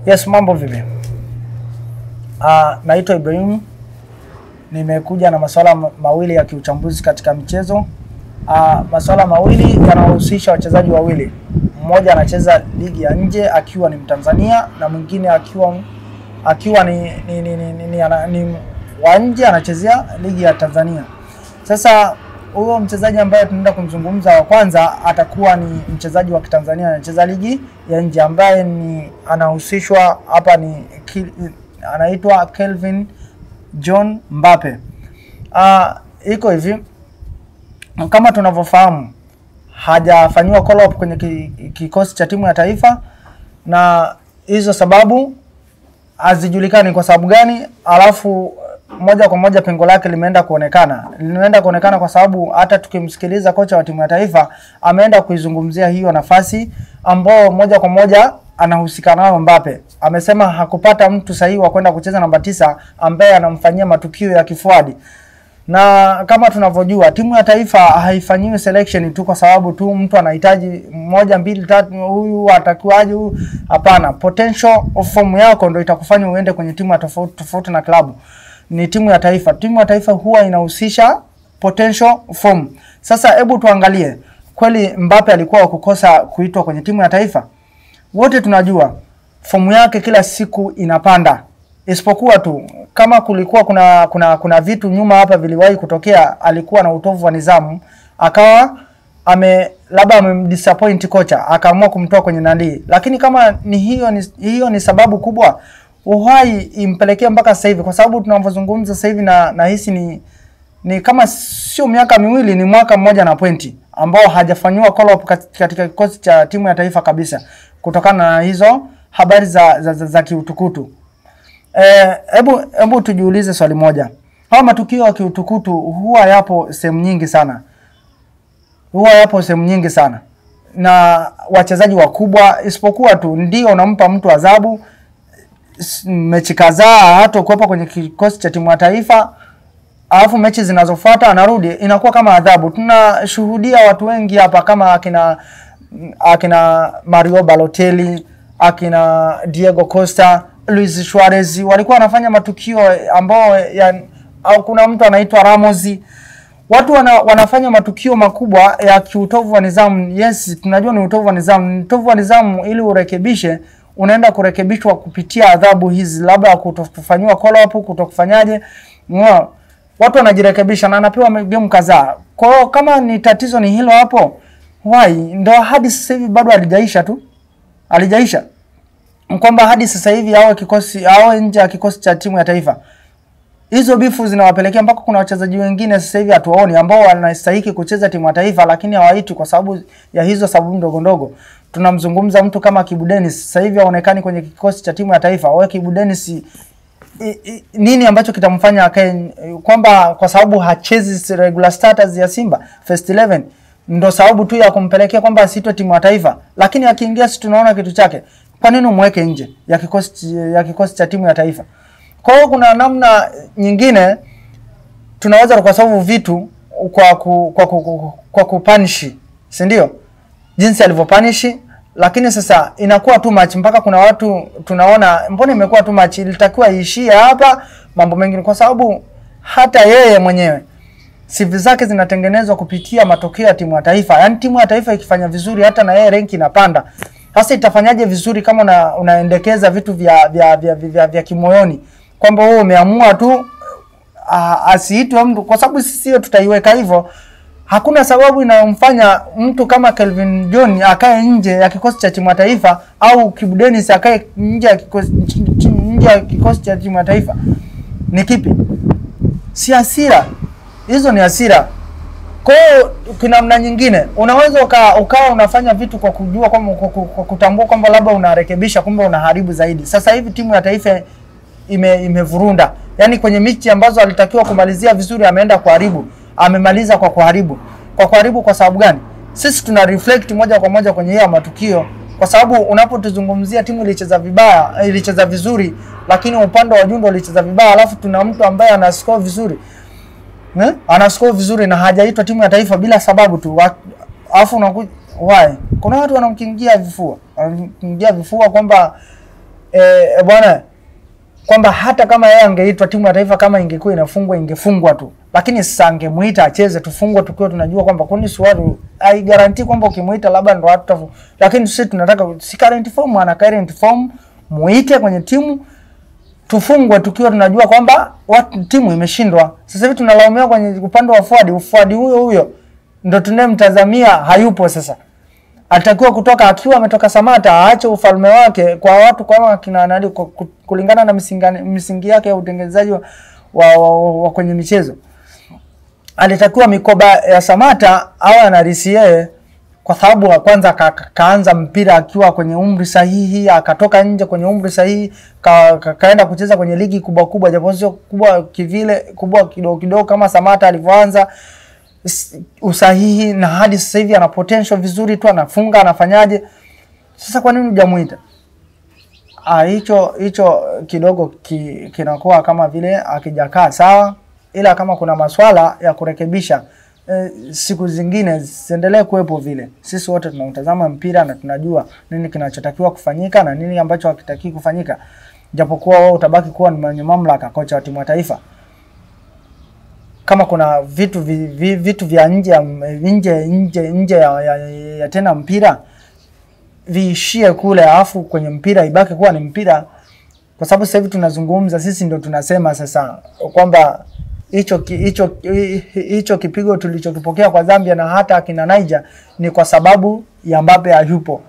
Yes, mambo vipi? Naitwa Ibrahim. Nimekuja na masuala mawili ya kiuchambuzi katika mchezo. Masuala mawili yanahusisha wachezaji wawili. Mmoja anacheza ligi ya nje akiwa ni Mtanzania na mwingine akiwa ni wa nje anachezea ligi ya Tanzania. Sasa huyo mchezaji ambaye tunaenda kumzungumza wa kwanza atakuwa ni mchezaji wa Kitanzania anacheza ligi ya nje ambaye ni anahusishwa hapa ni anaitwa Kelvin John Mbappe. Iko hivi, kama tunavyofahamu hajafanywa call up kwenye kikosi cha timu ya taifa, na hizo sababu hazijulikani kwa sababu gani. Alafu moja kwa moja pengo lake limeenda kuonekana kwa sababu hata tukimsikiliza kocha wa timu ya taifa ameenda kuizungumzia hiyo nafasi ambao moja kwa moja anahusika nayo Mbappe. Amesema hakupata mtu sahihi wa kwenda kucheza namba 9 ambaye anamfanyia matukio ya kifuadi. Na kama tunavyojua timu ya taifa haifanyiwi selection tu kwa sababu tu mtu anahitaji 1 2 3 huyu atakuaje huyu. Hapana, potential of form yako ndio itakufanya uende kwenye timu ya tofauti na klabu. Ni timu ya taifa. Timu ya taifa huwa inahusisha potential form. Sasa hebu tuangalie, kweli Mbappe alikuwa kukosa kuitwa kwenye timu ya taifa? Wote tunajua fomu yake kila siku inapanda. Isipokuwa tu kama kulikuwa kuna vitu nyuma hapa viliwahi kutokea, alikuwa na utovu wa nidhamu, akawa labda amemdisappoint kocha, akaamua kumtoa kwenye nandi. Lakini kama ni hiyo ni sababu kubwa, uhai impelekea mpaka sasa hivi, kwa sababu tunavyozungumza sasa hivi na hisi ni kama sio miaka miwili, ni mwaka mmoja na pointi ambao hajafanywa call up katika kikosi cha timu ya taifa kabisa, kutokana na hizo habari za kiutukutu. Hebu tujiulize swali moja. Hawa matukio ya kiutukutu huwa yapo sehemu nyingi sana. Na wachezaji wakubwa, isipokuwa tu ndio unampa mtu adhabu mechi kadhaa hata kuwepo kwenye kikosi cha timu ya taifa, alafu mechi zinazofuata anarudi, inakuwa kama adhabu. Tunashuhudia watu wengi hapa kama akina Mario Balotelli, akina Diego Costa, Luis Suarez, walikuwa wanafanya matukio ambao au kuna mtu anaitwa Ramos. Watu wanafanya matukio makubwa ya kiutovu wa nidhamu. Yes, tunajua ni utovu wa nidhamu. Utovu wa nidhamu ili urekebishe, unaenda kurekebishwa kupitia adhabu hizi, labda kutofanywa call up, kutokufanyaje. Watu wanajirekebisha na anapewa game kadhaa. Kwa hiyo kama ni tatizo ni hilo hapo, why ndio hadi sasa hivi bado alijaisha kwamba hadi sasa hivi hao nje ya kikosi cha timu ya taifa. Hizo bifu zinawapelekea mpaka kuna wachezaji wengine sasa hivi hatuwaoni ambao wanastahili kucheza timu ya taifa, lakini hawaiti kwa sababu ya hizo sababu ndogo. Tunamzungumza mtu kama Kibu Denis, sasa hivi haonekani kwenye kikosi cha timu ya taifa. Wewe Kibu Denis, nini ambacho kitamfanya akae, kwamba kwa sababu hachezi regular starters ya Simba first 11 ndio sababu tu ya kumpelekea kwamba asitwe timu ya taifa? Lakini akiingia si tunaona kitu chake. Kwa nini umweke nje ya kikosi cha timu ya taifa? Kwa hiyo kuna namna nyingine tunaweza kwa sababu vitu kwa kupunish, si ndio? Jinsi alivyopunish, lakini sasa inakuwa too much mpaka kuna watu tunaona mbona imekuwa too much, ilitakiwa iishie hapa mambo mengine, kwa sababu hata yeye mwenyewe CV zake zinatengenezwa kupitia matokeo ya timu ya taifa. Yaani timu ya taifa ikifanya vizuri hata na yeye rank inapanda. Sasa itafanyaje vizuri kama unaendekeza vitu vya kimoyoni kwamba wewe umeamua tu asiitwe mtu, kwa sababu sisi tutaiweka hivyo. Hakuna sababu inayomfanya mtu kama Kelvin John akae nje ya kikosi cha timu ya taifa au Kibu Denis akae nje ya kikosi cha timu ya taifa. Ni kipi? Si hasira. Hizo ni hasira. Kwa hiyo kuna namna nyingine unaweza ukawa unafanya vitu kwa kujua kwamba kwa kutambua kwamba labda unarekebisha, kumbe unaharibu zaidi. Sasa hivi timu ya taifa imevurunda. Yaani kwenye mechi ambazo alitakiwa kumalizia vizuri ameenda kuharibu. Amemaliza kwa kuharibu. Kwa kuharibu kwa sababu gani? Sisi tuna reflect moja kwa moja kwenye hiyo matukio, kwa sababu unapotuzungumzia timu ilicheza vizuri, lakini upande wa Jundo ilicheza vibaya, alafu tuna mtu ambaye ana score vizuri. Ana score vizuri na hajaitwa timu ya taifa bila sababu tu. Alafu unakuja why? Kuna watu wanamkingia vifua kwamba bwana, kwamba hata kama yeye angeitwa timu ya taifa, kama ingekuwa ingefungwa tu, lakini sasa angemuita acheze, tufungwe tukiwa tunajua kwamba kwani Suarez ai guarantee kwamba ukimuita labda ndo watu, lakini sisi tunataka si current form, ana current form, muite kwenye timu tufungwe tukiwa tunajua kwamba timu imeshindwa. Sasa hivi tunalaumiwa kwenye upande wa forward huyo ndo tunemtazamia hayupo. Sasa atakiwa kutoka, akiwa ametoka Samata aache ufalme wake kwa watu kama kina nani, kulingana na misingi yake ya utengenezaji wa kwenye michezo. Alitakiwa mikoba ya Samata au anarisi yeye, kwa sababu kwanza kaanza mpira akiwa kwenye umri sahihi, akatoka nje kwenye umri sahihi, kaenda kucheza kwenye ligi kubwa japo sio kubwa kivile, kubwa kidogo kama Samata alivyoanza usahihi, na hadi sasa hivi ana potential vizuri tu, anafunga, anafanyaje. Sasa kwa nini hujamuita? Hicho kidogo kinakuwa kama vile akijakaa sawa, ila kama kuna maswala ya kurekebisha siku zingine ziendelee kuwepo vile. Sisi wote tunautazama mpira na tunajua nini kinachotakiwa kufanyika na nini ambacho hakitaki kufanyika, japokuwa wao utabaki kuwa ni mwenye mamlaka, kocha wa timu ya taifa. Kama kuna vitu vya nje ya tena mpira viishie kule, alafu kwenye mpira ibaki kuwa ni mpira. Kwa sababu sasa hivi tunazungumza, sisi ndio tunasema sasa kwamba hicho kipigo tulichokipokea kwa Zambia na hata akina Niger ni kwa sababu ya Mbappe hayupo.